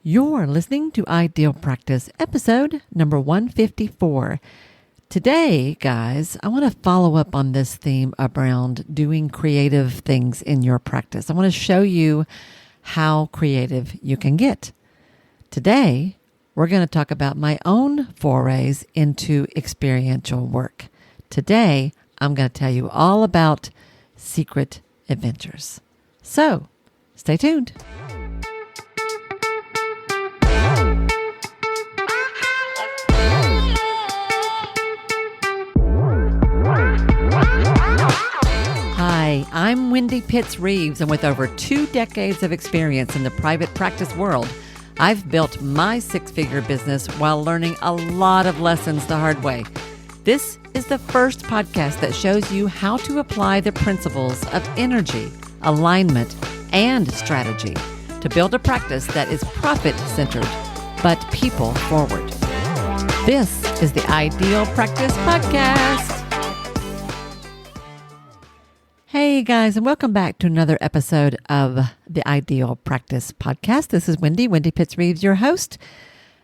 You're listening to Ideal Practice, episode number 154. Today, guys, I want to follow up on this theme around doing creative things in your practice. I want to show you how creative you can get. Today, we're going to talk about my own forays into experiential work. Today, I'm going to tell you all about secret adventures. So, stay tuned. Hi, I'm Wendy Pitts-Reeves, and with over 2 decades of experience in the private practice world, I've built my 6-figure business while learning a lot of lessons the hard way. This is the first podcast that shows you how to apply the principles of energy, alignment, and strategy to build a practice that is profit-centered, but people-forward. This is the Ideal Practice Podcast. Hey guys, and welcome back to another episode of the Ideal Practice Podcast. This is Wendy Pitts-Reeves, your host,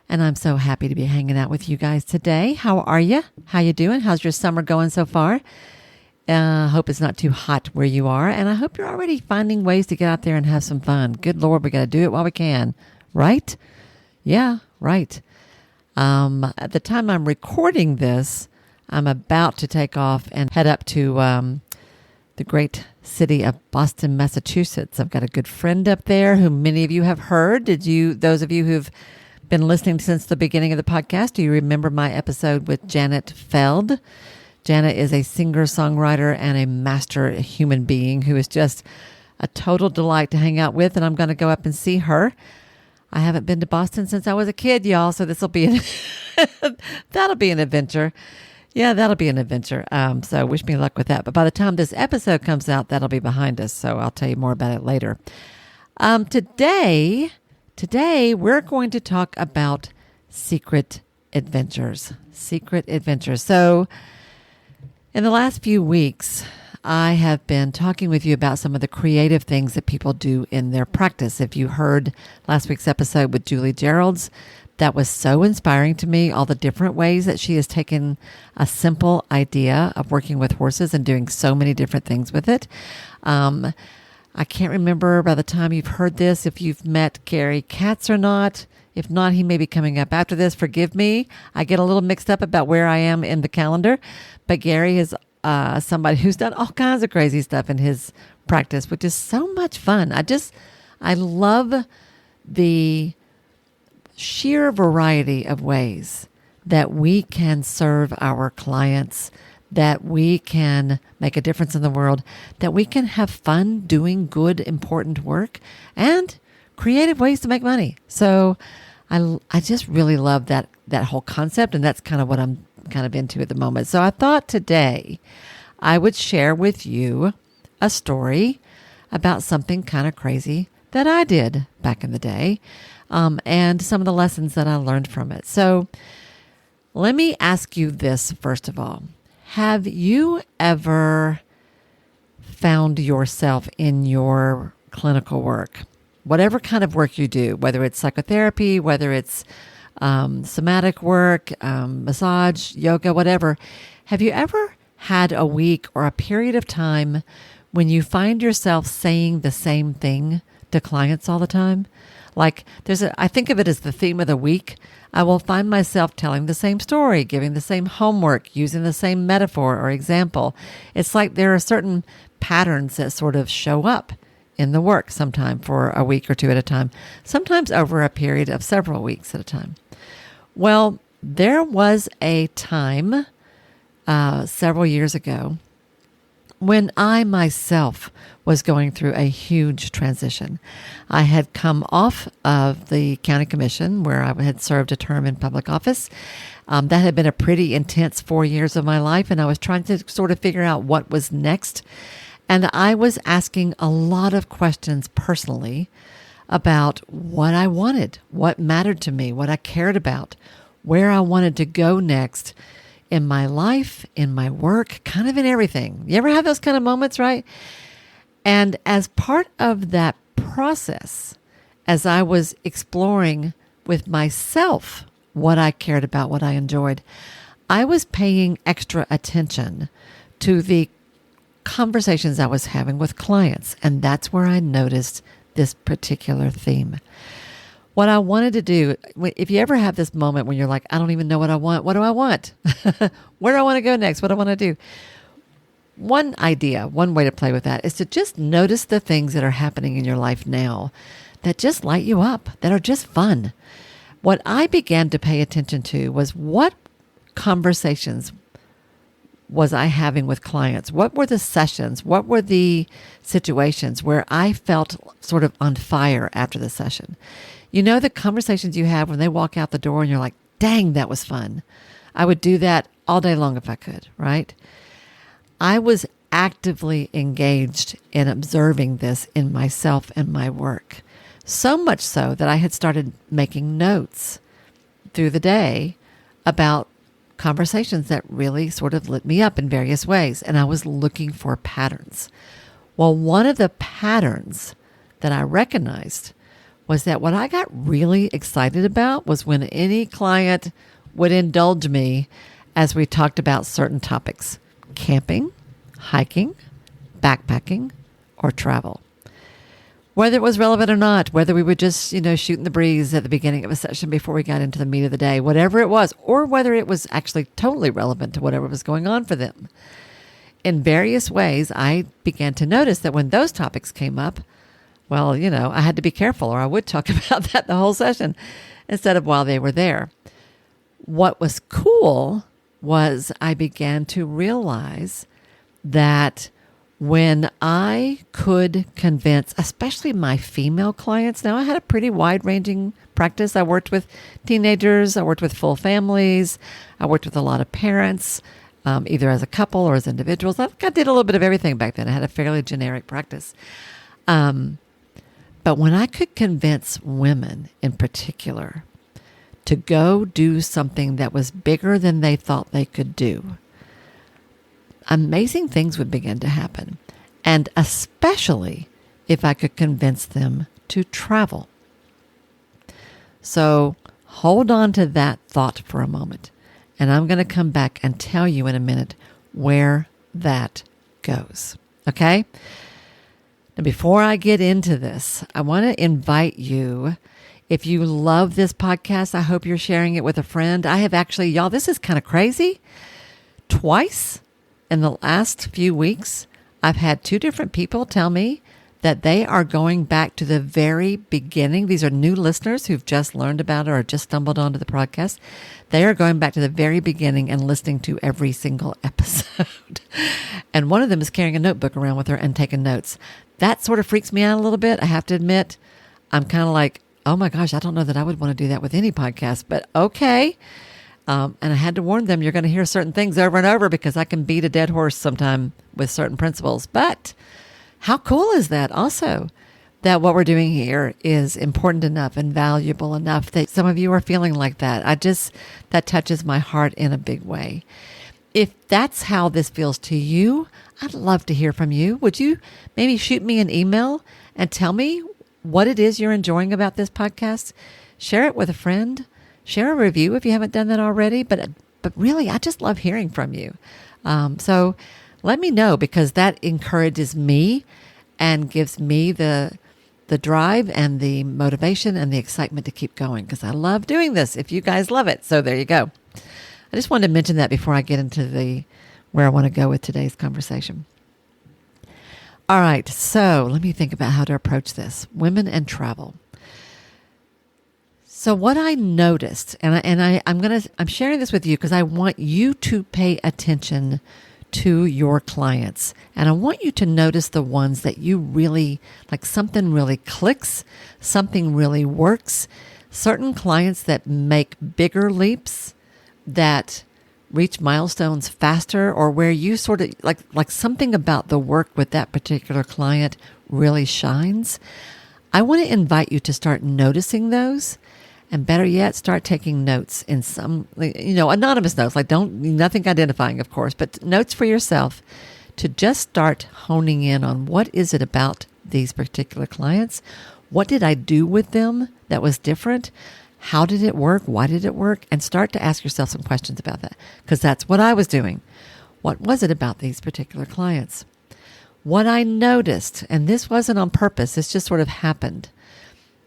and I'm so happy to be hanging out with you guys today. How are you? How you doing? How's your summer going so far? Hope it's not too hot where you are, and I hope you're already finding ways to get out there and have some fun. Good Lord, we got to do it while we can, right? Yeah, right. At the time I'm recording this, I'm about to take off and head up to the great city of Boston, Massachusetts. I've got a good friend up there who many of you have heard. Those of you who've been listening since the beginning of the podcast, do you remember my episode with Janet Feld? Janet is a singer-songwriter and a master human being who is just a total delight to hang out with, and I'm going to go up and see her. I haven't been to Boston since I was a kid, y'all, so this will be that'll be an adventure. Yeah, that'll be an adventure. So wish me luck with that. But by the time this episode comes out, that'll be behind us. So I'll tell you more about it later. Today we're going to talk about secret adventures. Secret adventures. So in the last few weeks, I have been talking with you about some of the creative things that people do in their practice. If you heard last week's episode with Julie Gerald's, that was so inspiring to me, all the different ways that she has taken a simple idea of working with horses and doing so many different things with it. I can't remember by the time you've heard this if you've met Gary Katz or not. If not, he may be coming up after this. Forgive me. I get a little mixed up about where I am in the calendar. But Gary is somebody who's done all kinds of crazy stuff in his practice, which is so much fun. I love the sheer variety of ways that we can serve our clients, that we can make a difference in the world, that we can have fun doing good, important work, and creative ways to make money. So I just really love that whole concept, and that's kind of what I'm kind of into at the moment. So I thought today I would share with you a story about something kind of crazy that I did back in the day. And some of the lessons that I learned from it. So let me ask you this first of all. Have you ever found yourself in your clinical work, whatever kind of work you do, whether it's psychotherapy, whether it's somatic work, massage, yoga, whatever, have you ever had a week or a period of time when you find yourself saying the same thing to clients all the time? Like I think of it as the theme of the week. I will find myself telling the same story, giving the same homework, using the same metaphor or example. It's like there are certain patterns that sort of show up in the work sometime for a week or two at a time, sometimes over a period of several weeks at a time. Well, there was a time several years ago when I myself was going through a huge transition. I had come off of the county commission where I had served a term in public office. That had been a pretty intense 4 years of my life, and I was trying to sort of figure out what was next. And I was asking a lot of questions personally about what I wanted, what mattered to me, what I cared about, where I wanted to go next in my life, in my work, kind of in everything. You ever have those kind of moments, right? And as part of that process, as I was exploring with myself what I cared about, what I enjoyed, I was paying extra attention to the conversations I was having with clients. And that's where I noticed this particular theme. What I wanted to do, if you ever have this moment when you're like, I don't even know what I want. What do I want? Where do I want to go next? What do I want to do? One idea, one way to play with that is to just notice the things that are happening in your life now that just light you up, that are just fun. What I began to pay attention to was what conversations was I having with clients? What were the sessions? What were the situations where I felt sort of on fire after the session? You know, the conversations you have when they walk out the door and you're like, dang, that was fun. I would do that all day long if I could, right? I was actively engaged in observing this in myself and my work. So much so that I had started making notes through the day about conversations that really sort of lit me up in various ways. And I was looking for patterns. Well, one of the patterns that I recognized was that what I got really excited about was when any client would indulge me as we talked about certain topics: camping, hiking, backpacking, or travel. Whether it was relevant or not, whether we were just, shooting the breeze at the beginning of a session before we got into the meat of the day, whatever it was, or whether it was actually totally relevant to whatever was going on for them. In various ways, I began to notice that when those topics came up, well, I had to be careful or I would talk about that the whole session instead of while they were there. What was cool was I began to realize that when I could convince, especially my female clients, now I had a pretty wide-ranging practice. I worked with teenagers, I worked with full families, I worked with a lot of parents, either as a couple or as individuals. I did a little bit of everything back then. I had a fairly generic practice. But when I could convince women in particular to go do something that was bigger than they thought they could do, amazing things would begin to happen. And especially if I could convince them to travel. So hold on to that thought for a moment. And I'm going to come back and tell you in a minute where that goes. Okay? Now, before I get into this, I want to invite you, if you love this podcast, I hope you're sharing it with a friend. I have actually, y'all, this is kind of crazy. Twice in the last few weeks, I've had two different people tell me that they are going back to the very beginning. These are new listeners who've just learned about it or just stumbled onto the podcast. They are going back to the very beginning and listening to every single episode. And one of them is carrying a notebook around with her and taking notes. That sort of freaks me out a little bit. I have to admit, I'm kind of like, oh my gosh, I don't know that I would want to do that with any podcast, but okay. And I had to warn them, you're going to hear certain things over and over because I can beat a dead horse sometime with certain principles. But how cool is that also, that what we're doing here is important enough and valuable enough that some of you are feeling like that. That touches my heart in a big way. If that's how this feels to you, I'd love to hear from you. Would you maybe shoot me an email and tell me what it is you're enjoying about this podcast? Share it with a friend. Share a review if you haven't done that already. But really, I just love hearing from you. So let me know, because that encourages me and gives me the drive and the motivation and the excitement to keep going, because I love doing this if you guys love it. So there you go. I just wanted to mention that before I get into where I want to go with today's conversation. All right, so let me think about how to approach this. Women and travel. So what I noticed, I'm sharing this with you because I want you to pay attention to your clients. And I want you to notice the ones that you really, like something really clicks, something really works. Certain clients that make bigger leaps, that reach milestones faster, or where you sort of, like something about the work with that particular client really shines. I want to invite you to start noticing those. And better yet, start taking notes in some, anonymous notes, nothing identifying, of course, but notes for yourself to just start honing in on what is it about these particular clients? What did I do with them that was different? How did it work? Why did it work? And start to ask yourself some questions about that, because that's what I was doing. What was it about these particular clients? What I noticed, and this wasn't on purpose, this just sort of happened.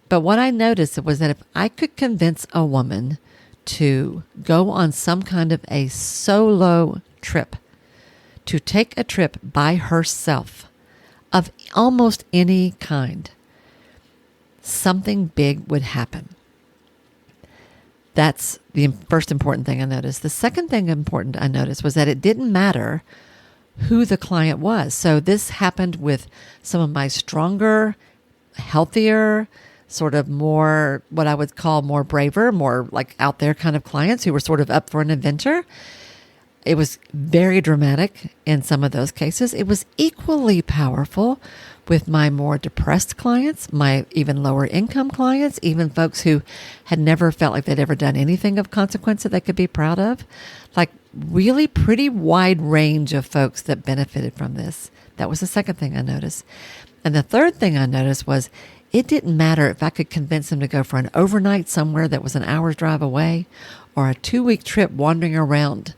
But what I noticed was that if I could convince a woman to go on some kind of a solo trip, to take a trip by herself of almost any kind, something big would happen. That's the first important thing I noticed. The second thing important I noticed was that it didn't matter who the client was. So this happened with some of my stronger, healthier, sort of more, what I would call more braver, more like out there kind of clients who were sort of up for an adventure. It was very dramatic in some of those cases. It was equally powerful with my more depressed clients, my even lower income clients, even folks who had never felt like they'd ever done anything of consequence that they could be proud of. Like really pretty wide range of folks that benefited from this. That was the second thing I noticed. And the third thing I noticed was it didn't matter if I could convince them to go for an overnight somewhere that was an hour's drive away or a 2-week trip wandering around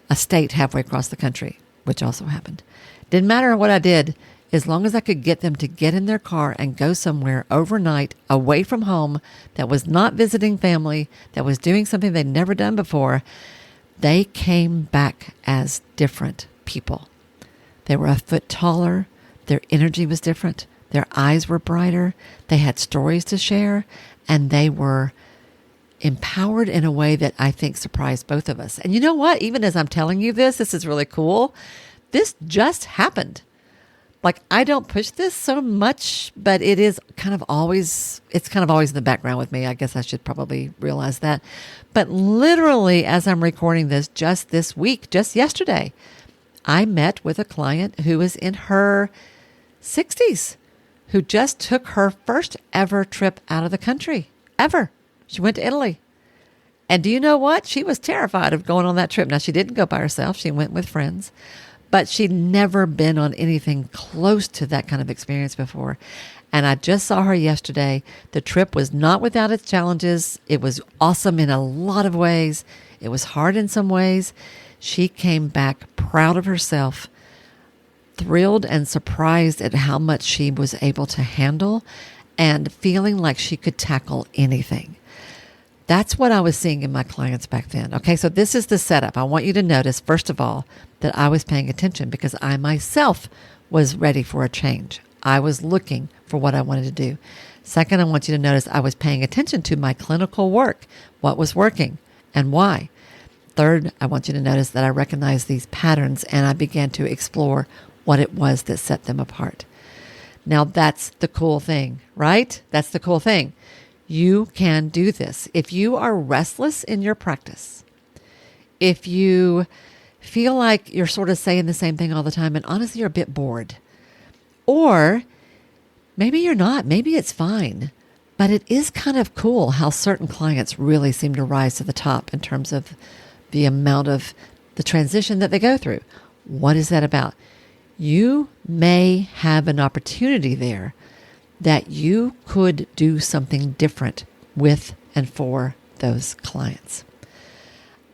a state halfway across the country, which also happened. Didn't matter what I did, as long as I could get them to get in their car and go somewhere overnight away from home that was not visiting family, that was doing something they'd never done before. They came back as different people. They were a foot taller. Their energy was different. Their eyes were brighter. They had stories to share, and they were empowered in a way that I think surprised both of us. And you know what? Even as I'm telling you this is really cool. This just happened. Like, I don't push this so much, but it is kind of always in the background with me. I guess I should probably realize that. But literally, as I'm recording this, just this week, just yesterday, I met with a client who is in her 60s, who just took her first ever trip out of the country, ever. She went to Italy. And do you know what? She was terrified of going on that trip. Now, she didn't go by herself. She went with friends. But she'd never been on anything close to that kind of experience before. And I just saw her yesterday. The trip was not without its challenges. It was awesome in a lot of ways. It was hard in some ways. She came back proud of herself, thrilled and surprised at how much she was able to handle and feeling like she could tackle anything. That's what I was seeing in my clients back then. Okay, so this is the setup. I want you to notice, first of all, that I was paying attention because I myself was ready for a change. I was looking for what I wanted to do. Second, I want you to notice I was paying attention to my clinical work, what was working and why. Third, I want you to notice that I recognized these patterns and I began to explore what it was that set them apart. Now that's the cool thing, right? That's the cool thing. You can do this. If you are restless in your practice, if you feel like you're sort of saying the same thing all the time and honestly you're a bit bored, or maybe you're not, maybe it's fine, but it is kind of cool how certain clients really seem to rise to the top in terms of the amount of the transition that they go through. What is that about? You may have an opportunity there that you could do something different with and for those clients.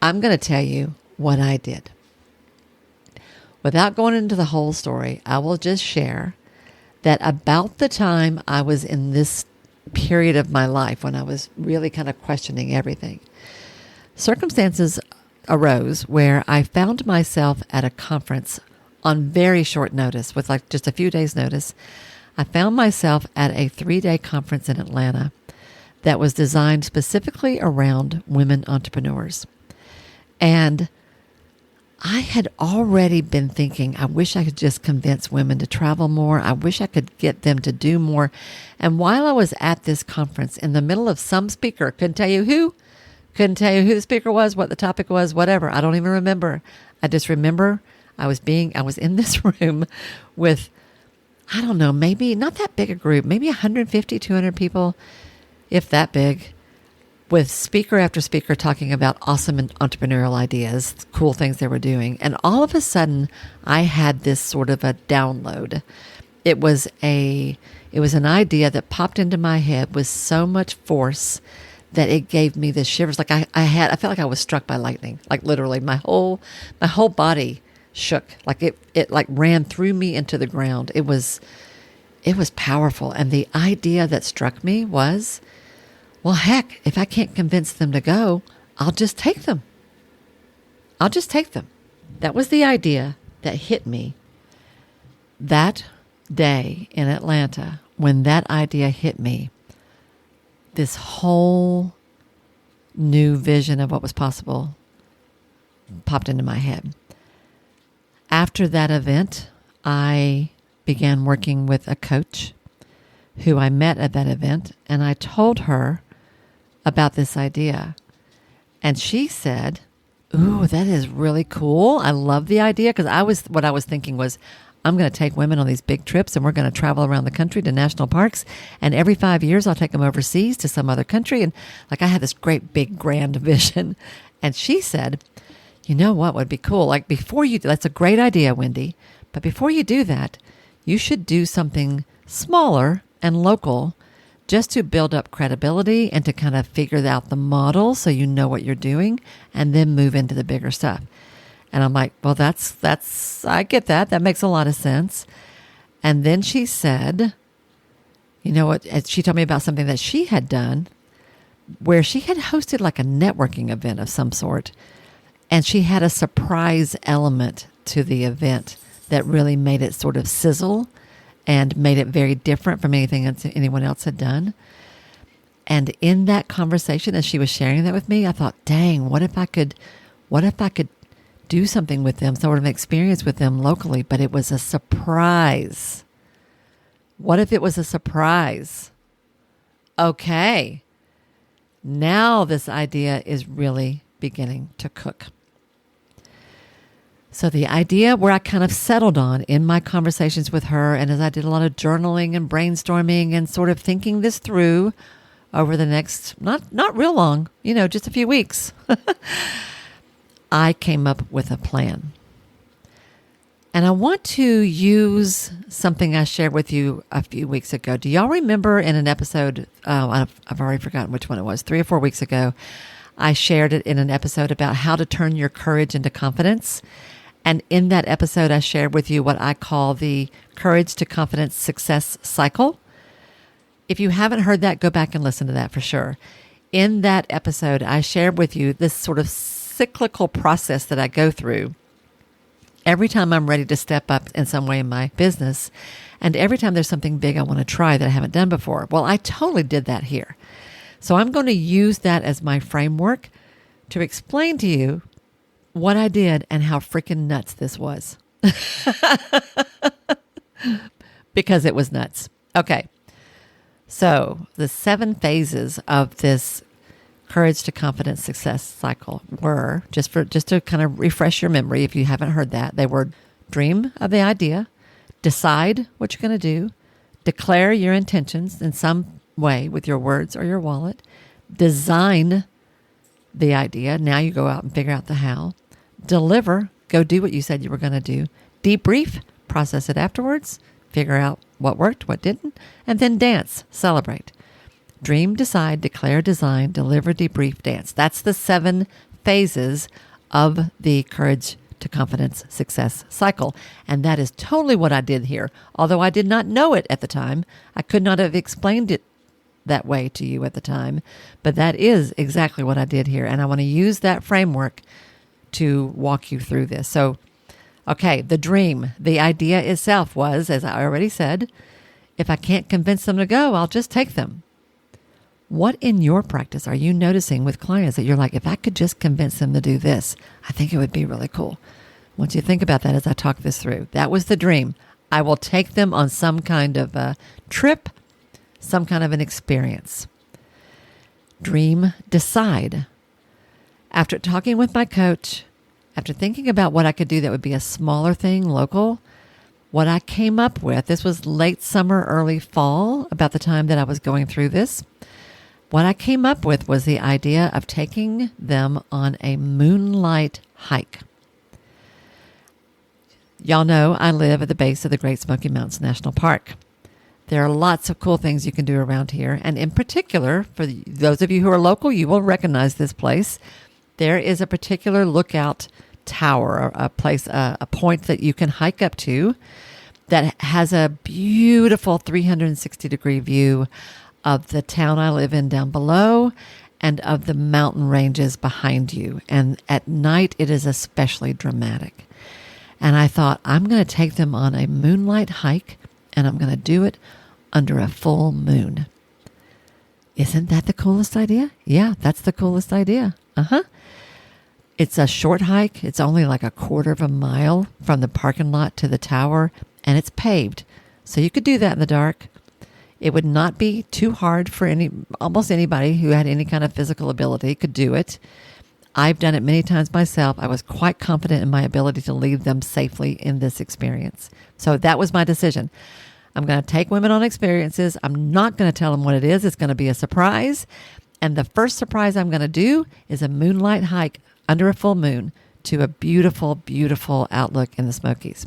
I'm going to tell you what I did. Without going into the whole story, I will just share that about the time I was in this period of my life when I was really kind of questioning everything, circumstances arose where I found myself at a conference on very short notice, with like just a few days' notice. I found myself at a 3-day conference in Atlanta that was designed specifically around women entrepreneurs. And I had already been thinking, I wish I could just convince women to travel more. I wish I could get them to do more. And while I was at this conference, in the middle of some speaker, couldn't tell you who the speaker was, what the topic was, whatever. I don't even remember. I just remember I was in this room with, I don't know, maybe not that big a group, maybe 150, 200 people, if that big, with speaker after speaker talking about awesome entrepreneurial ideas, cool things they were doing. And all of a sudden, I had this sort of a download. It was an idea that popped into my head with so much force that it gave me the shivers. Like I felt like I was struck by lightning. Like literally my whole body shook. Like it like ran through me into the ground. It was powerful. And the idea that struck me was, well, heck, if I can't convince them to go, I'll just take them. That was the idea that hit me that day in Atlanta. When that idea hit me, this whole new vision of what was possible popped into my head. After that event, I began working with a coach who I met at that event, and I told her about this idea. And she said, "Ooh, that is really cool. I love the idea." Because what I was thinking was, I'm going to take women on these big trips and we're going to travel around the country to national parks. And every 5 years, I'll take them overseas to some other country. And like, I had this great, big, grand vision. And she said, you know what would be cool? Like that's a great idea, Wendy. But before you do that, you should do something smaller and local just to build up credibility and to kind of figure out the model so you know what you're doing and then move into the bigger stuff. And I'm like, well, I get that. That makes a lot of sense. And then she said, you know what? She told me about something that she had done where she had hosted like a networking event of some sort. And she had a surprise element to the event that really made it sort of sizzle and made it very different from anything that anyone else had done. And in that conversation, as she was sharing that with me, I thought, dang, what if I could do something with them, sort of experience with them locally, but it was a surprise. What if it was a surprise? Okay. Now this idea is really beginning to cook. So the idea where I kind of settled on in my conversations with her, and as I did a lot of journaling and brainstorming and sort of thinking this through over the next, not real long, just a few weeks, I came up with a plan. And I want to use something I shared with you a few weeks ago. Do y'all remember in an episode, I've already forgotten which one it was, 3 or 4 weeks ago, I shared it in an episode about how to turn your courage into confidence. And in that episode, I shared with you what I call the courage to confidence success cycle. If you haven't heard that, go back and listen to that for sure. In that episode, I shared with you this sort of cyclical process that I go through every time I'm ready to step up in some way in my business, and every time there's something big I want to try that I haven't done before. Well, I totally did that here. So I'm going to use that as my framework to explain to you what I did and how freaking nuts this was. Because it was nuts. Okay. So the 7 phases of this courage to confidence success cycle were, just to kind of refresh your memory if you haven't heard that, they were: dream of the idea, decide what you're going to do, declare your intentions in some way with your words or your wallet, design the idea, now you go out and figure out the how, deliver, go do what you said you were going to do, debrief, process it afterwards, figure out what worked, what didn't, and then dance, celebrate. Dream, decide, declare, design, deliver, debrief, dance. That's the 7 phases of the courage to confidence success cycle. And that is totally what I did here. Although I did not know it at the time, I could not have explained it that way to you at the time. But that is exactly what I did here. And I want to use that framework to walk you through this. So, okay, the dream, the idea itself was, as I already said, if I can't convince them to go, I'll just take them. What in your practice are you noticing with clients that you're like, if I could just convince them to do this, I think it would be really cool? I want you to think about that as I talk this through. That was the dream. I will take them on some kind of a trip, some kind of an experience. Dream, decide. After talking with my coach, after thinking about what I could do that would be a smaller thing, local, what I came up with, this was late summer, early fall, about the time that I was going through this. What I came up with was the idea of taking them on a moonlight hike. Y'all know I live at the base of the Great Smoky Mountains National Park. There are lots of cool things you can do around here. And in particular, for those of you who are local, you will recognize this place. There is a particular lookout tower, a point that you can hike up to that has a beautiful 360-degree view of the town I live in down below and of the mountain ranges behind you. And at night, it is especially dramatic. And I thought, I'm going to take them on a moonlight hike, and I'm going to do it under a full moon. Isn't that the coolest idea? Yeah, that's the coolest idea. It's a short hike. It's only like a quarter of a mile from the parking lot to the tower, and it's paved. So you could do that in the dark. It would not be too hard for almost anybody who had any kind of physical ability could do it. I've done it many times myself. I was quite confident in my ability to lead them safely in this experience. So that was my decision. I'm going to take women on experiences. I'm not going to tell them what it is. It's going to be a surprise. And the first surprise I'm going to do is a moonlight hike under a full moon to a beautiful, beautiful outlook in the Smokies.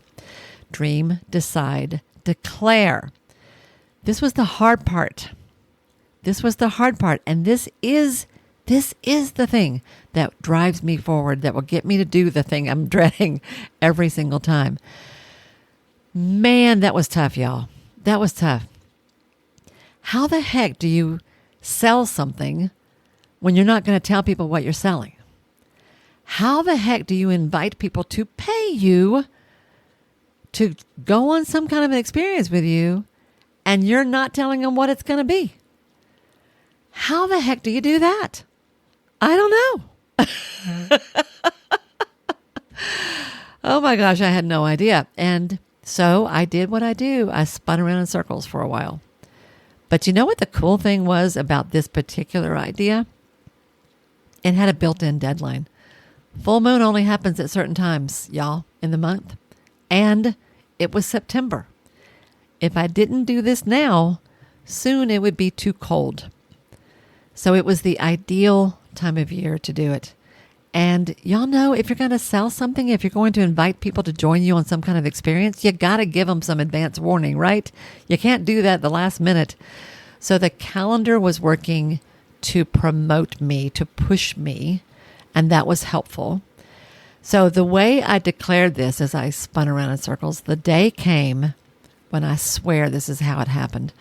Dream, decide, declare. This was the hard part. And this is the thing that drives me forward, that will get me to do the thing I'm dreading every single time. Man, that was tough, y'all. That was tough. How the heck do you sell something when you're not going to tell people what you're selling? How the heck do you invite people to pay you to go on some kind of an experience with you and you're not telling them what it's going to be? How the heck do you do that? I don't know. Oh my gosh, I had no idea. And so I did what I do. I spun around in circles for a while. But you know what the cool thing was about this particular idea? It had a built-in deadline. Full moon only happens at certain times, y'all, in the month. And it was September. If I didn't do this now, soon it would be too cold. So it was the ideal time of year to do it. And y'all know, if you're going to sell something, if you're going to invite people to join you on some kind of experience, you got to give them some advance warning, right? You can't do that at the last minute. So the calendar was working to promote me, to push me, and that was helpful. So the way I declared this as I spun around in circles, the day came when I swear this is how it happened.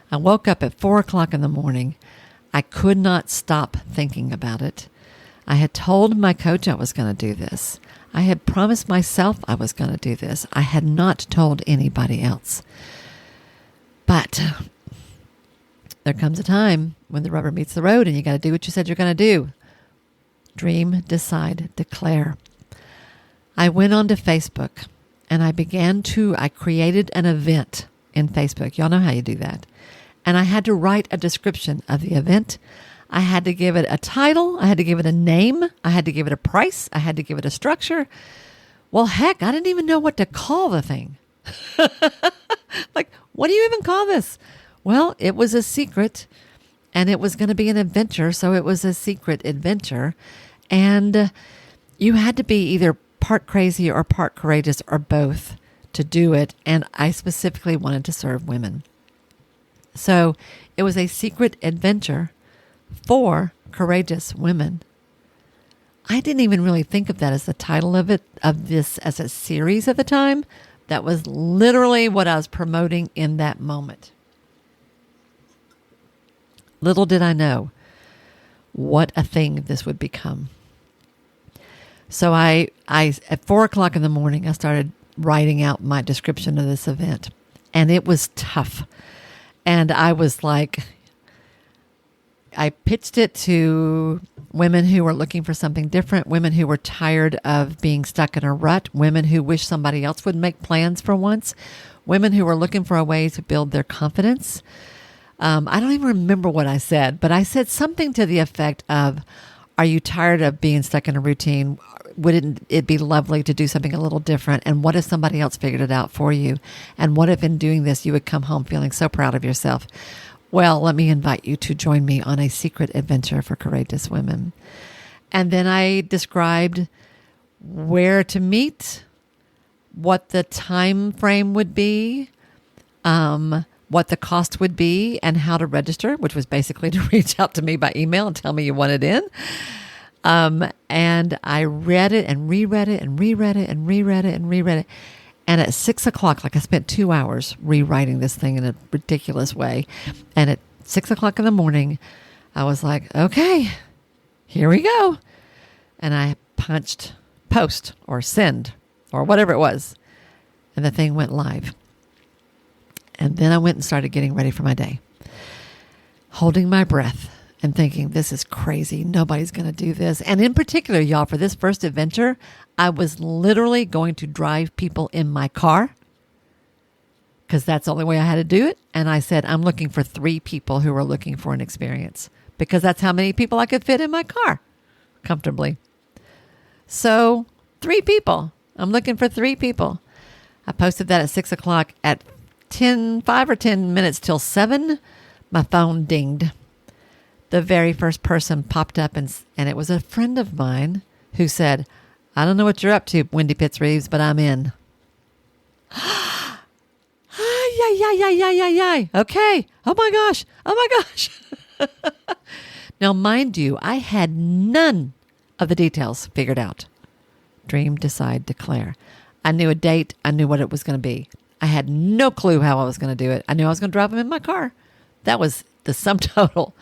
I woke up at 4 o'clock in the morning. I could not stop thinking about it. I had told my coach I was going to do this. I had promised myself I was going to do this. I had not told anybody else. But there comes a time when the rubber meets the road and you got to do what you said you're going to do. Dream, decide, declare. I went onto Facebook and I created an event in Facebook. Y'all know how you do that. And I had to write a description of the event. I had to give it a title. I had to give it a name. I had to give it a price. I had to give it a structure. Well, heck, I didn't even know what to call the thing. Like, what do you even call this? Well, it was a secret and it was going to be an adventure. So it was a secret adventure. And you had to be either part crazy or part courageous or both to do it. And I specifically wanted to serve women. So it was a secret adventure for courageous women. I didn't even really think of that as the title of this as a series at the time. That was literally what I was promoting in that moment. Little did I know what a thing this would become. So I at 4 o'clock in the morning, I started writing out my description of this event, and it was tough. And I was like, I pitched it to women who were looking for something different, women who were tired of being stuck in a rut, women who wish somebody else would make plans for once, women who were looking for a way to build their confidence. I don't even remember what I said, but I said something to the effect of, are you tired of being stuck in a routine? Wouldn't it be lovely to do something a little different? And what if somebody else figured it out for you? And what if in doing this, you would come home feeling so proud of yourself? Well, let me invite you to join me on a secret adventure for courageous women. And then I described where to meet, what the time frame would be, what the cost would be, and how to register, which was basically to reach out to me by email and tell me you wanted in. And I read it and reread it and reread it and reread it and reread it. And at 6 o'clock, like I spent 2 hours rewriting this thing in a ridiculous way. And at 6 o'clock in the morning, I was like, okay, here we go. And I punched post or send or whatever it was. And the thing went live. And then I went and started getting ready for my day, holding my breath and thinking, this is crazy. Nobody's going to do this. And in particular, y'all, for this first adventure, I was literally going to drive people in my car because that's the only way I had to do it. And I said, I'm looking for 3 people who are looking for an experience because that's how many people I could fit in my car comfortably. So 3 people. I'm looking for 3 people. I posted that at 6 o'clock. At 5 or 10 minutes till 7, my phone dinged. The very first person popped up and it was a friend of mine who said, I don't know what you're up to, Wendy Pitts Reeves, but I'm in. Okay. Oh my gosh. Now, mind you, I had none of the details figured out. Dream, decide, declare. I knew a date. I knew what it was going to be. I had no clue how I was going to do it. I knew I was going to drive them in my car. That was the sum total.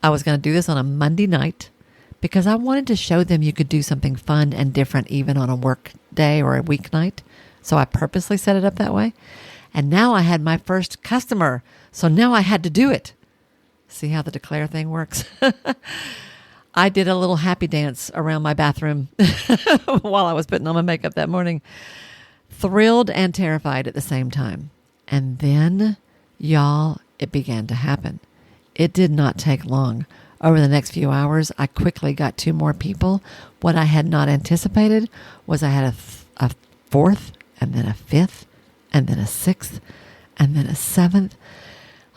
I was going to do this on a Monday night because I wanted to show them you could do something fun and different even on a work day or a weeknight. So I purposely set it up that way. And now I had my first customer. So now I had to do it. See how the declare thing works? I did a little happy dance around my bathroom while I was putting on my makeup that morning. Thrilled and terrified at the same time. And then, y'all, it began to happen. It did not take long. Over the next few hours, I quickly got 2 more people. What I had not anticipated was I had a 4th, and then a 5th, and then a 6th, and then a 7th.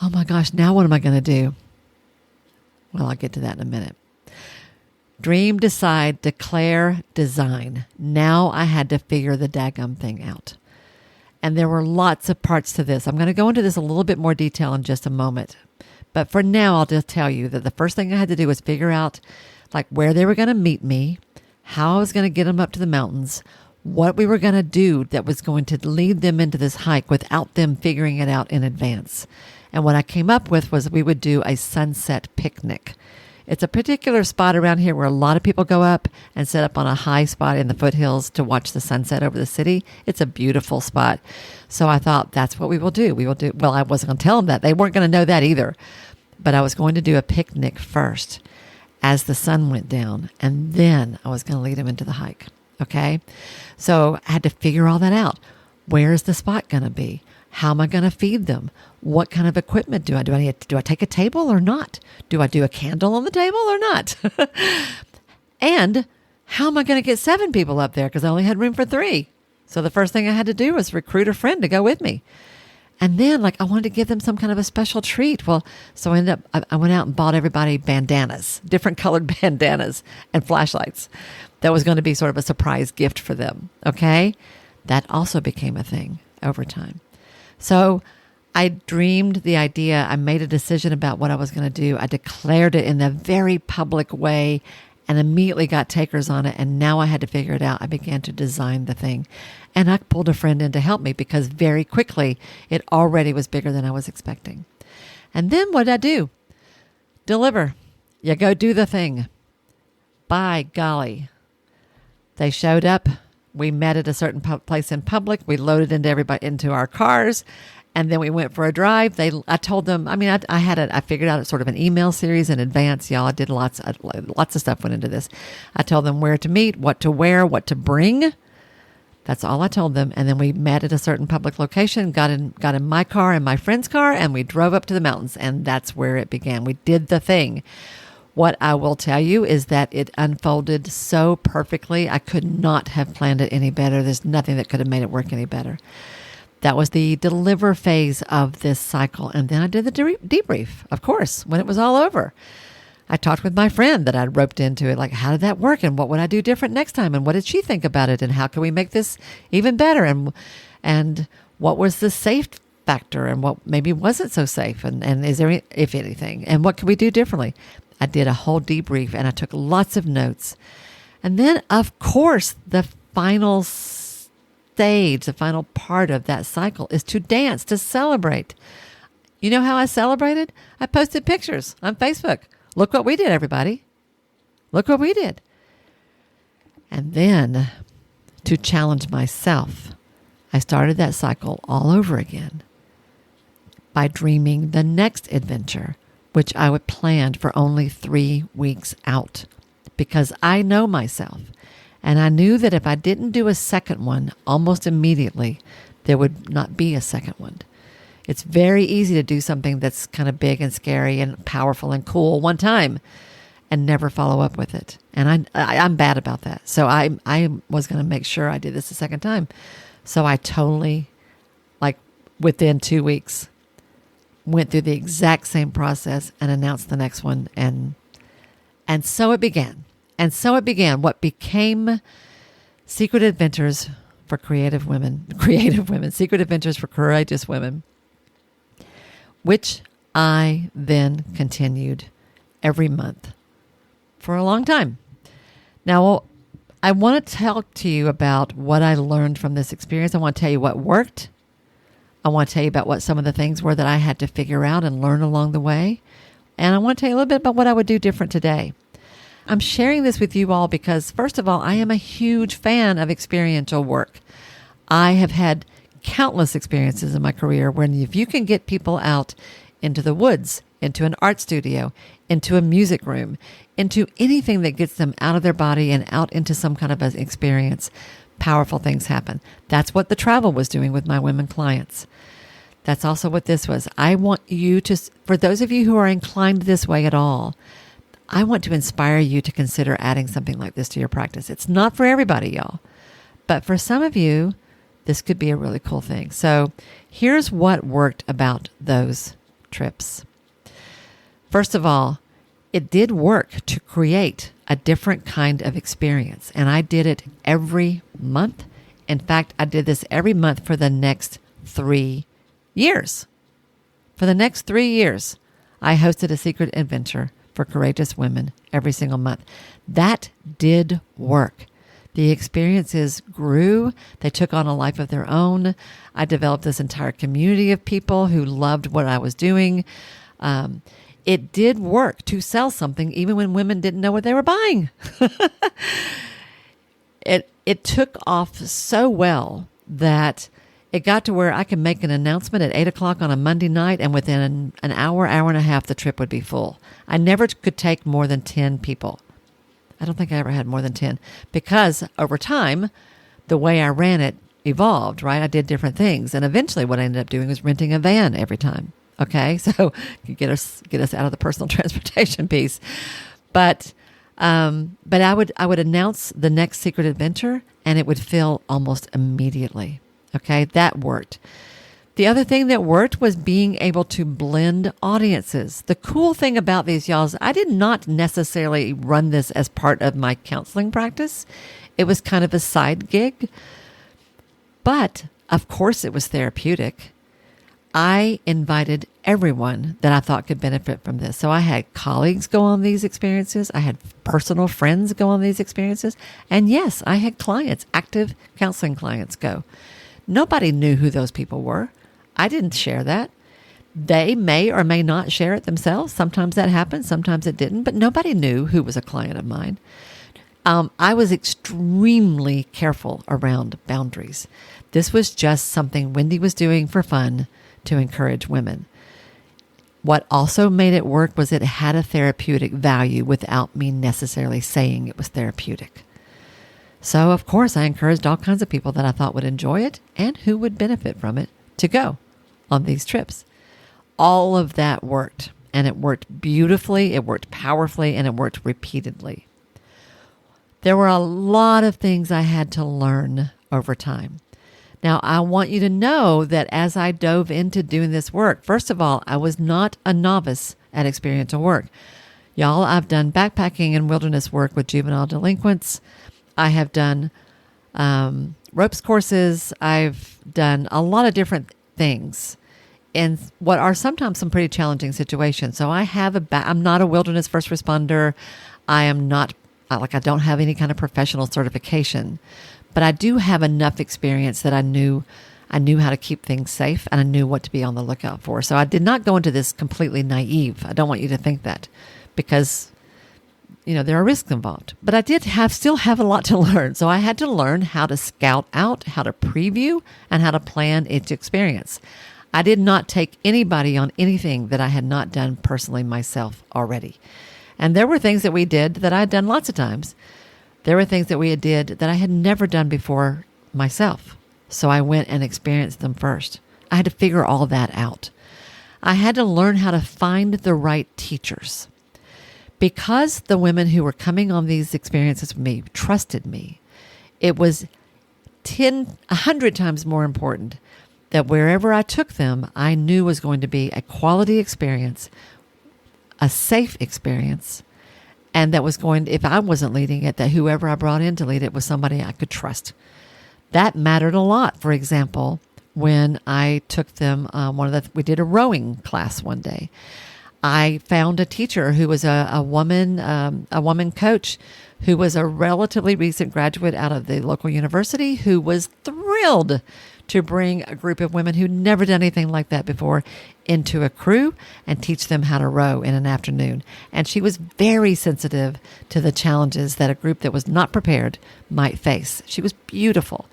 Oh my gosh, now what am I going to do? Well, I'll get to that in a minute. Dream, decide, declare, design. Now I had to figure the daggum thing out. And there were lots of parts to this. I'm going to go into this a little bit more detail in just a moment. But for now, I'll just tell you that the first thing I had to do was figure out like where they were going to meet me, how I was going to get them up to the mountains, what we were going to do that was going to lead them into this hike without them figuring it out in advance. And what I came up with was we would do a sunset picnic. It's a particular spot around here where a lot of people go up and set up on a high spot in the foothills to watch the sunset over the city. It's a beautiful spot. So I thought that's what we will do. Well, I wasn't going to tell them that. They weren't going to know that either. But I was going to do a picnic first as the sun went down. And then I was going to lead them into the hike. Okay. So I had to figure all that out. Where is the spot going to be? How am I going to feed them? What kind of equipment do I do? Do I take a table or not? Do I do a candle on the table or not? And how am I going to get 7 people up there? Because I only had room for 3. So the first thing I had to do was recruit a friend to go with me. And then I wanted to give them some kind of a special treat. Well, so I went out and bought everybody bandanas, different colored bandanas and flashlights. That was going to be sort of a surprise gift for them. Okay. That also became a thing over time. So I dreamed the idea. I made a decision about what I was going to do. I declared it in a very public way and immediately got takers on it. And now I had to figure it out. I began to design the thing. And I pulled a friend in to help me because very quickly it already was bigger than I was expecting. And then what did I do? Deliver. You go do the thing. By golly. They showed up. We met at a certain place in public. We loaded into our cars. And then we went for a drive. I told them, I figured out sort of an email series in advance. Y'all, I did lots of stuff went into this. I told them where to meet, what to wear, what to bring. That's all I told them. And then we met at a certain public location, got in my car and my friend's car, and we drove up to the mountains. And that's where it began. We did the thing. What I will tell you is that it unfolded so perfectly. I could not have planned it any better. There's nothing that could have made it work any better. That was the deliver phase of this cycle. And then I did the debrief, of course, when it was all over. I talked with my friend that I'd roped into it, like, how did that work? And what would I do different next time? And what did she think about it? And how can we make this even better? And what was the safe factor and what maybe wasn't so safe? And is there, if anything, and what could we do differently? I did a whole debrief and I took lots of notes. And then, of course, the final stage, the final part of that cycle is to dance, to celebrate. You know how I celebrated? I posted pictures on Facebook. Look what we did, everybody. Look what we did. And then, to challenge myself, I started that cycle all over again by dreaming the next adventure, which I would plan for only 3 weeks out, because I know myself. And I knew that if I didn't do a second one almost immediately, there would not be a second one. It's very easy to do something that's kind of big and scary and powerful and cool one time and never follow up with it. And I'm bad about that. So I was going to make sure I did this a second time. So I totally, like within 2 weeks, went through the exact same process and announced the next one. And so it began. And so it began what became Secret Adventures for Creative Women, Secret Adventures for Courageous Women, which I then continued every month for a long time. Now, I want to talk to you about what I learned from this experience. I want to tell you what worked. I want to tell you about what some of the things were that I had to figure out and learn along the way. And I want to tell you a little bit about what I would do different today. I'm sharing this with you all because, first of all, I am a huge fan of experiential work. I have had countless experiences in my career when if you can get people out into the woods, into an art studio, into a music room, into anything that gets them out of their body and out into some kind of an experience, powerful things happen. That's what the travel was doing with my women clients. That's also what this was. I want you to, for those of you who are inclined this way at all, I want to inspire you to consider adding something like this to your practice. It's not for everybody, y'all. But for some of you, this could be a really cool thing. So here's what worked about those trips. First of all, it did work to create a different kind of experience. And I did it every month. In fact, I did this every month for the next 3 years. For the next 3 years, I hosted a secret adventure for courageous women every single month. That did work. The experiences grew. They took on a life of their own. I developed this entire community of people who loved what I was doing. It did work to sell something even when women didn't know what they were buying. It took off so well that it got to where I could make an announcement at 8 o'clock on a Monday night, and within an hour, hour and a half, the trip would be full. I never could take more than 10 people. I don't think I ever had more than 10 because over time, the way I ran it evolved, right? I did different things. And eventually what I ended up doing was renting a van every time. Okay. So get us out of the personal transportation piece. But I would announce the next secret adventure and it would fill almost immediately. Okay. That worked. The other thing that worked was being able to blend audiences. The cool thing about these, y'all, is I did not necessarily run this as part of my counseling practice. It was kind of a side gig. But, of course, it was therapeutic. I invited everyone that I thought could benefit from this. So I had colleagues go on these experiences. I had personal friends go on these experiences. And yes, I had clients, active counseling clients go. Nobody knew who those people were. I didn't share that. They may or may not share it themselves. Sometimes that happened. Sometimes it didn't. But nobody knew who was a client of mine. I was extremely careful around boundaries. This was just something Wendy was doing for fun to encourage women. What also made it work was it had a therapeutic value without me necessarily saying it was therapeutic. So, of course, I encouraged all kinds of people that I thought would enjoy it and who would benefit from it to go on these trips. All of that worked, and it worked beautifully, it worked powerfully, and it worked repeatedly. There were a lot of things I had to learn over time. Now, I want you to know that as I dove into doing this work, first of all, I was not a novice at experiential work. Y'all, I've done backpacking and wilderness work with juvenile delinquents. I have done ropes courses. I've done a lot of different things in what are sometimes some pretty challenging situations. So I have I'm not a wilderness first responder. I am not, I don't have any kind of professional certification, but I do have enough experience that I knew how to keep things safe, and I knew what to be on the lookout for. So I did not go into this completely naive. I don't want you to think that, because there are risks involved. But I still have a lot to learn. So I had to learn how to scout out, how to preview, and how to plan each experience. I did not take anybody on anything that I had not done personally myself already. And there were things that we did that I had done lots of times. There were things that we did that I had never done before myself. So I went and experienced them first. I had to figure all that out. I had to learn how to find the right teachers. Because the women who were coming on these experiences with me trusted me, it was 100 times more important that wherever I took them, I knew was going to be a quality experience, a safe experience, and that was going, if I wasn't leading it, that whoever I brought in to lead it was somebody I could trust. That mattered a lot. For example, when I took them, we did a rowing class one day. I found a teacher who was a woman coach who was a relatively recent graduate out of the local university, who was thrilled to bring a group of women who'd never done anything like that before into a crew and teach them how to row in an afternoon. And she was very sensitive to the challenges that a group that was not prepared might face. She was beautiful.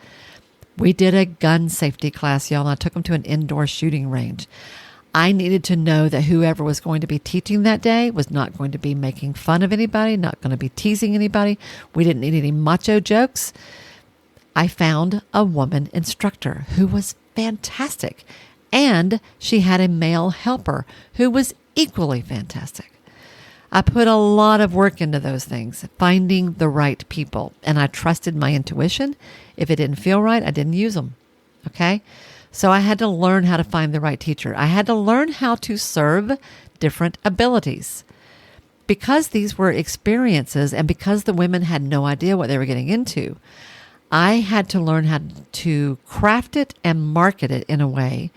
We did a gun safety class, y'all, and I took them to an indoor shooting range. I needed to know that whoever was going to be teaching that day was not going to be making fun of anybody, not going to be teasing anybody. We didn't need any macho jokes. I found a woman instructor who was fantastic, and she had a male helper who was equally fantastic. I put a lot of work into those things, finding the right people, and I trusted my intuition. If it didn't feel right, I didn't use them. Okay? So I had to learn how to find the right teacher. I had to learn how to serve different abilities. Because these were experiences and because the women had no idea what they were getting into, I had to learn how to craft it and market it in a way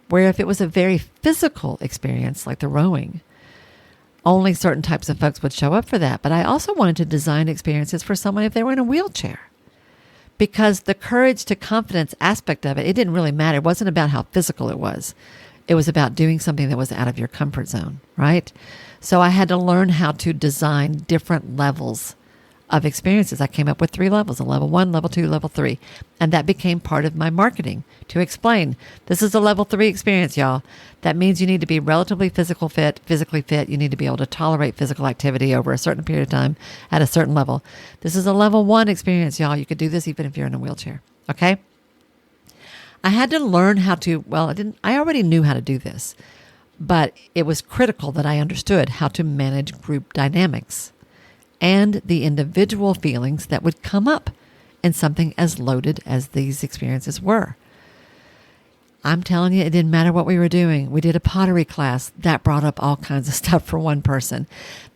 where if it was a very physical experience like the rowing, only certain types of folks would show up for that. But I also wanted to design experiences for someone if they were in a wheelchair. Because the courage to confidence aspect of it, it didn't really matter. It wasn't about how physical it was. It was about doing something that was out of your comfort zone, right? So I had to learn how to design different levels of experiences. I came up with 3 levels, a level 1, level 2, level 3. And that became part of my marketing to explain, this is a level 3 experience, y'all. That means you need to be relatively physically fit. You need to be able to tolerate physical activity over a certain period of time at a certain level. This is a level 1 experience, y'all. You could do this even if you're in a wheelchair. Okay? I had to learn how to, I already knew how to do this, but it was critical that I understood how to manage group dynamics and the individual feelings that would come up in something as loaded as these experiences were. I'm telling you, it didn't matter what we were doing. We did a pottery class. That brought up all kinds of stuff for one person.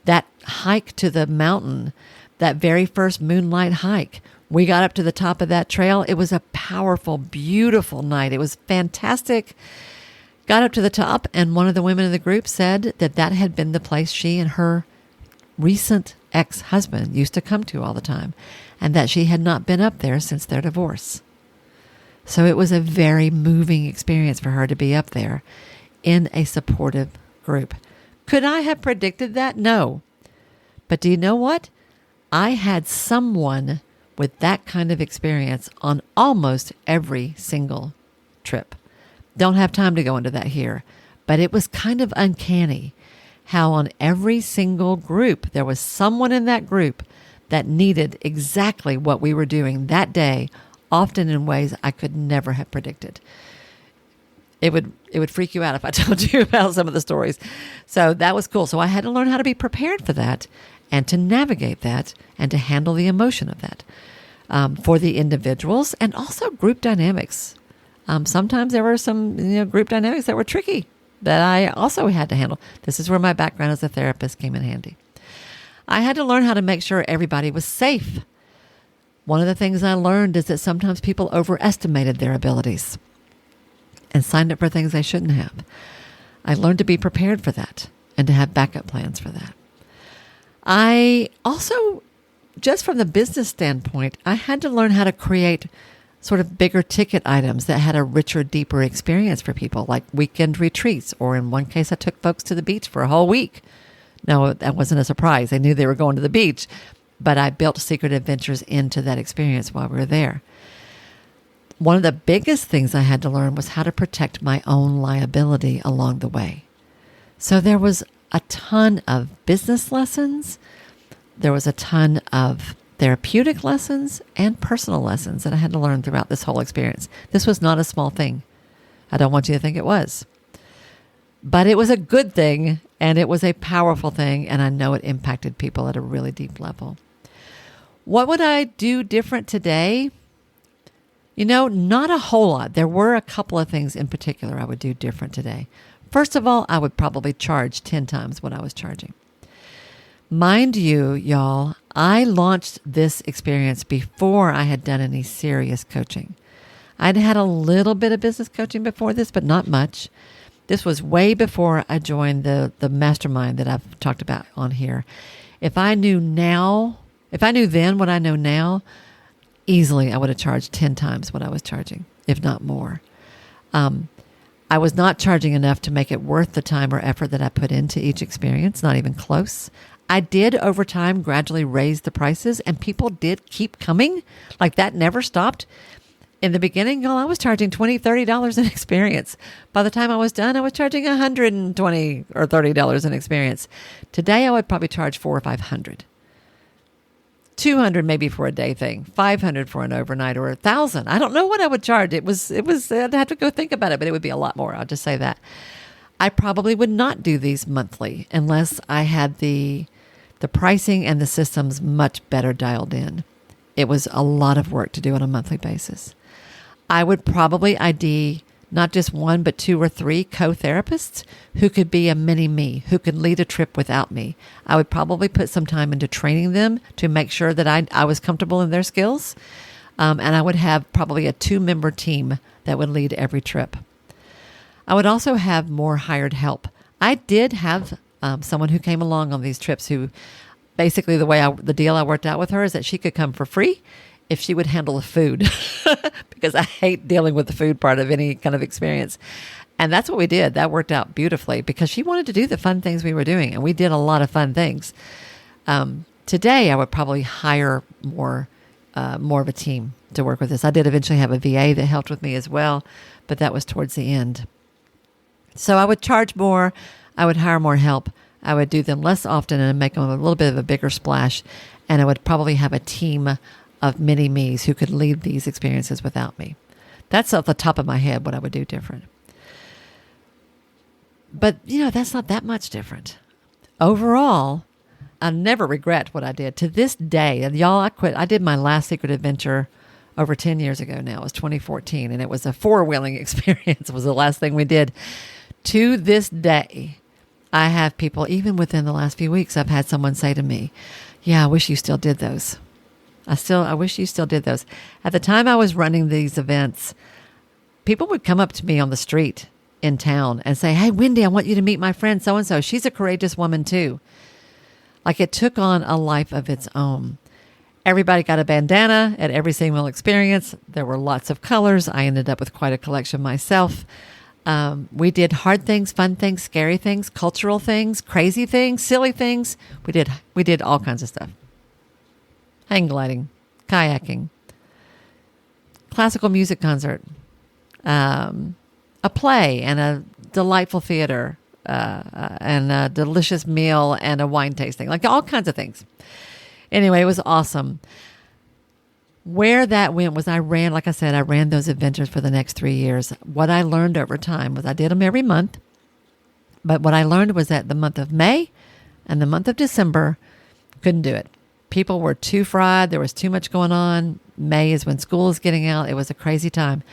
That hike to the mountain, that very first moonlight hike, we got up to the top of that trail. It was a powerful, beautiful night. It was fantastic. Got up to the top, and one of the women in the group said that that had been the place she and her recent ex-husband used to come to all the time, and that she had not been up there since their divorce. So it was a very moving experience for her to be up there in a supportive group. Could I have predicted that? No. But do you know what? I had someone with that kind of experience on almost every single trip. Don't have time to go into that here, but it was kind of uncanny how on every single group, there was someone in that group that needed exactly what we were doing that day, often in ways I could never have predicted. It would freak you out if I told you about some of the stories. So that was cool. So I had to learn how to be prepared for that and to navigate that and to handle the emotion of that for the individuals and also group dynamics. Sometimes there were some group dynamics that were tricky that I also had to handle. This is where my background as a therapist came in handy. I had to learn how to make sure everybody was safe. One of the things I learned is that sometimes people overestimated their abilities and signed up for things they shouldn't have. I learned to be prepared for that and to have backup plans for that. I also, just from the business standpoint, I had to learn how to create sort of bigger ticket items that had a richer, deeper experience for people, like weekend retreats, or in one case, I took folks to the beach for a whole week. No, that wasn't a surprise. They knew they were going to the beach, but I built secret adventures into that experience while we were there. One of the biggest things I had to learn was how to protect my own liability along the way. So there was a ton of business lessons. There was a ton of therapeutic lessons and personal lessons that I had to learn throughout this whole experience. This was not a small thing. I don't want you to think it was. But it was a good thing, and it was a powerful thing, and I know it impacted people at a really deep level. What would I do different today? Not a whole lot. There were a couple of things in particular I would do different today. First of all, I would probably charge 10 times what I was charging. Mind you, y'all, I launched this experience before I had done any serious coaching. I'd had a little bit of business coaching before this, but not much. This was way before I joined the mastermind that I've talked about on here. If I knew then what I know now, easily I would have charged 10 times what I was charging, if not more. I was not charging enough to make it worth the time or effort that I put into each experience, not even close. I did over time gradually raise the prices, and people did keep coming. Like, that never stopped. In the beginning, I was charging $20, $30 an experience. By the time I was done, I was charging $120 or $30 an experience. Today, I would probably charge $400 or $500. $200 maybe for a day thing, $500 for an overnight, or $1,000. I don't know what I would charge. It was. I'd have to go think about it, but it would be a lot more. I'll just say that. I probably would not do these monthly unless I had the pricing and the systems much better dialed in. It was a lot of work to do on a monthly basis. I would probably ID not just one, but 2 or 3 co-therapists who could be a mini me, who could lead a trip without me. I would probably put some time into training them to make sure that I was comfortable in their skills. And I would have probably a 2-member team that would lead every trip. I would also have more hired help. I did have someone who came along on these trips who basically the deal I worked out with her is that she could come for free if she would handle the food, because I hate dealing with the food part of any kind of experience. And that's what we did. That worked out beautifully because she wanted to do the fun things we were doing, and we did a lot of fun things. Today, I would probably hire more of a team to work with this. I did eventually have a VA that helped with me as well, but that was towards the end. So I would charge more. I would hire more help. I would do them less often and make them a little bit of a bigger splash. And I would probably have a team of mini-me's who could lead these experiences without me. That's off the top of my head what I would do different. But, that's not that much different. Overall, I never regret what I did. To this day, and y'all, I quit. I did my last secret adventure over 10 years ago now. It was 2014, and it was a 4-wheeling experience. It was the last thing we did. To this day, I have people, even within the last few weeks, I've had someone say to me, yeah, I wish you still did those. I wish you still did those. At the time I was running these events, people would come up to me on the street in town and say, hey, Wendy, I want you to meet my friend so-and-so. She's a courageous woman too. Like, it took on a life of its own. Everybody got a bandana at every single experience. There were lots of colors. I ended up with quite a collection myself. We did hard things, fun things, scary things, cultural things, crazy things, silly things. We did all kinds of stuff. Hang gliding, kayaking, classical music concert, a play and a delightful theater, and a delicious meal and a wine tasting, like all kinds of things. Anyway, it was awesome. Where that went was I ran those adventures for the next 3 years. What I learned over time was I did them every month. But what I learned was that the month of May and the month of December, couldn't do it. People were too fried. There was too much going on. May is when school is getting out. It was a crazy time.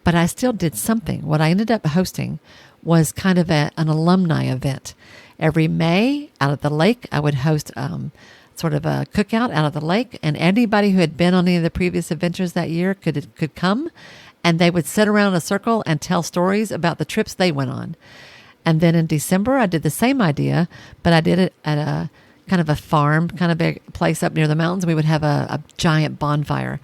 But I still did something. What I ended up hosting was kind of an alumni event. Every May, out at the lake, I would host sort of a cookout out at the lake, and anybody who had been on any of the previous adventures that year could come, and they would sit around in a circle and tell stories about the trips they went on. And then in December, I did the same idea, but I did it at a kind of a farm, kind of a place up near the mountains. We would have a giant bonfire.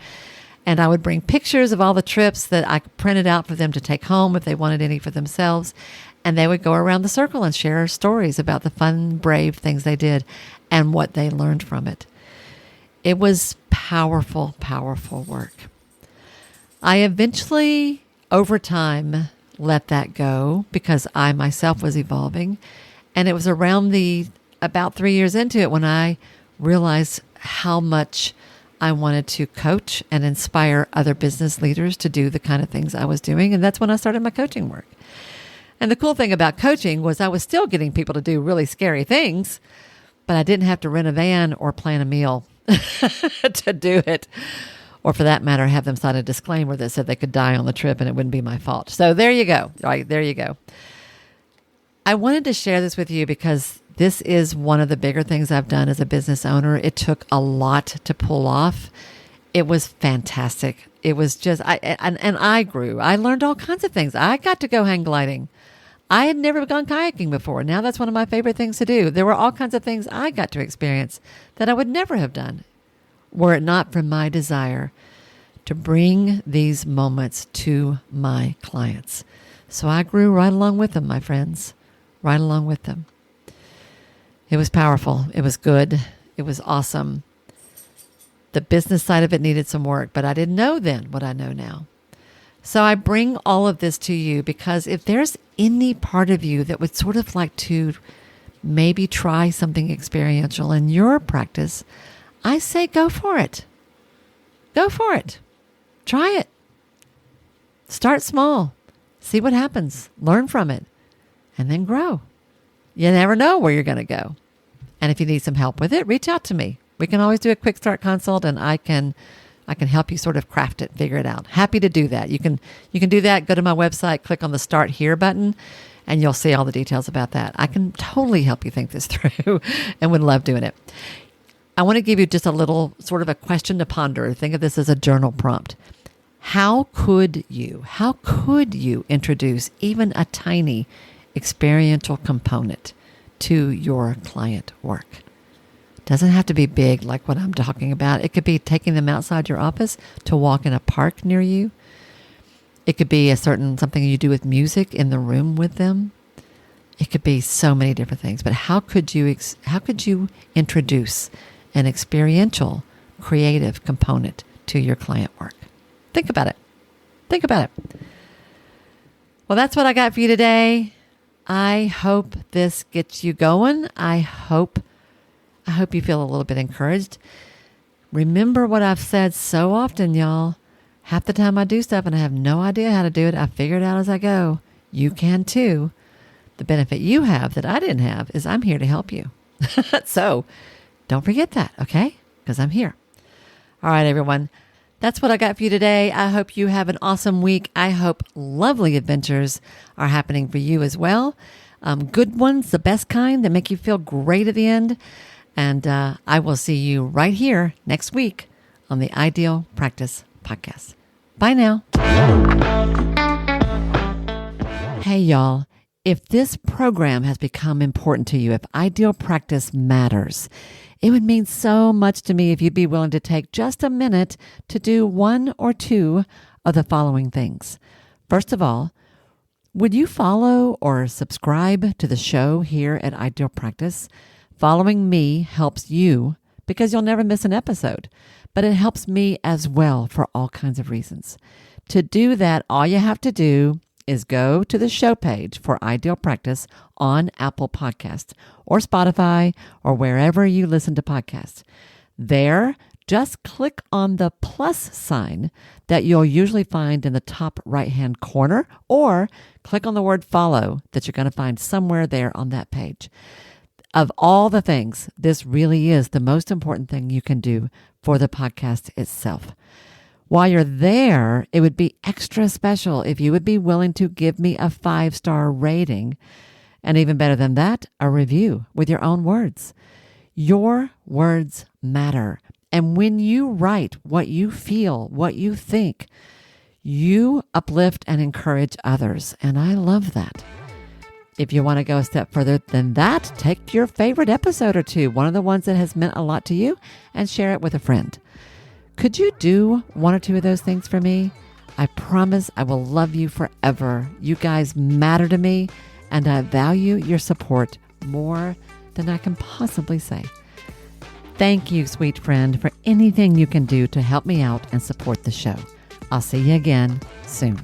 And I would bring pictures of all the trips that I printed out for them to take home if they wanted any for themselves. And they would go around the circle and share stories about the fun, brave things they did and what they learned from it. It was powerful, powerful work. I eventually, over time, let that go because I myself was evolving. And it was around about 3 years into it when I realized how much I wanted to coach and inspire other business leaders to do the kind of things I was doing. And that's when I started my coaching work. And the cool thing about coaching was I was still getting people to do really scary things, but I didn't have to rent a van or plan a meal to do it. Or for that matter, have them sign a disclaimer that said they could die on the trip and it wouldn't be my fault. So there you go. Right, there you go. I wanted to share this with you because this is one of the bigger things I've done as a business owner. It took a lot to pull off. It was fantastic. It was just, I grew. I learned all kinds of things. I got to go hang gliding. I had never gone kayaking before. Now that's one of my favorite things to do. There were all kinds of things I got to experience that I would never have done were it not for my desire to bring these moments to my clients. So I grew right along with them, my friends, right along with them. It was powerful. It was good. It was awesome. The business side of it needed some work, but I didn't know then what I know now. So I bring all of this to you because if there's any part of you that would sort of like to maybe try something experiential in your practice, I say go for it. Go for it. Try it. Start small. See what happens. Learn from it. And then grow. You never know where you're going to go. And if you need some help with it, reach out to me. We can always do a quick start consult and I can help you sort of craft it, figure it out. Happy to do that. You can do that. Go to my website, click on the Start Here button, and you'll see all the details about that. I can totally help you think this through and would love doing it. I want to give you just a little sort of a question to ponder. Think of this as a journal prompt. How could you introduce even a tiny experiential component to your client work? Doesn't have to be big like what I'm talking about. It could be taking them outside your office to walk in a park near you. It could be something you do with music in the room with them. It could be so many different things. But how could you introduce an experiential, creative component to your client work? Think about it. Think about it. Well, that's what I got for you today. I hope this gets you going. I hope you feel a little bit encouraged. Remember what I've said so often, y'all. Half the time I do stuff and I have no idea how to do it. I figure it out as I go. You can too. The benefit you have that I didn't have is I'm here to help you. So don't forget that, okay? Because I'm here. All right, everyone. That's what I got for you today. I hope you have an awesome week. I hope lovely adventures are happening for you as well. Good ones, the best kind that make you feel great at the end. And I will see you right here next week on the Ideal Practice Podcast. Bye now. Hey, y'all. If this program has become important to you, if Ideal Practice matters, it would mean so much to me if you'd be willing to take just a minute to do one or two of the following things. First of all, would you follow or subscribe to the show here at Ideal Practice? Following me helps you because you'll never miss an episode, but it helps me as well for all kinds of reasons. To do that, all you have to do is go to the show page for Ideal Practice on Apple Podcasts or Spotify or wherever you listen to podcasts. There, just click on the plus sign that you'll usually find in the top right-hand corner, or click on the word follow that you're going to find somewhere there on that page. Of all the things, this really is the most important thing you can do for the podcast itself. While you're there, it would be extra special if you would be willing to give me a 5-star rating And even better than that, a review with your own words. Your words matter. And when you write what you feel, what you think, you uplift and encourage others. And I love that. If you want to go a step further than that, take your favorite episode or two, one of the ones that has meant a lot to you, and share it with a friend. Could you do one or two of those things for me? I promise I will love you forever. You guys matter to me, and I value your support more than I can possibly say. Thank you, sweet friend, for anything you can do to help me out and support the show. I'll see you again soon.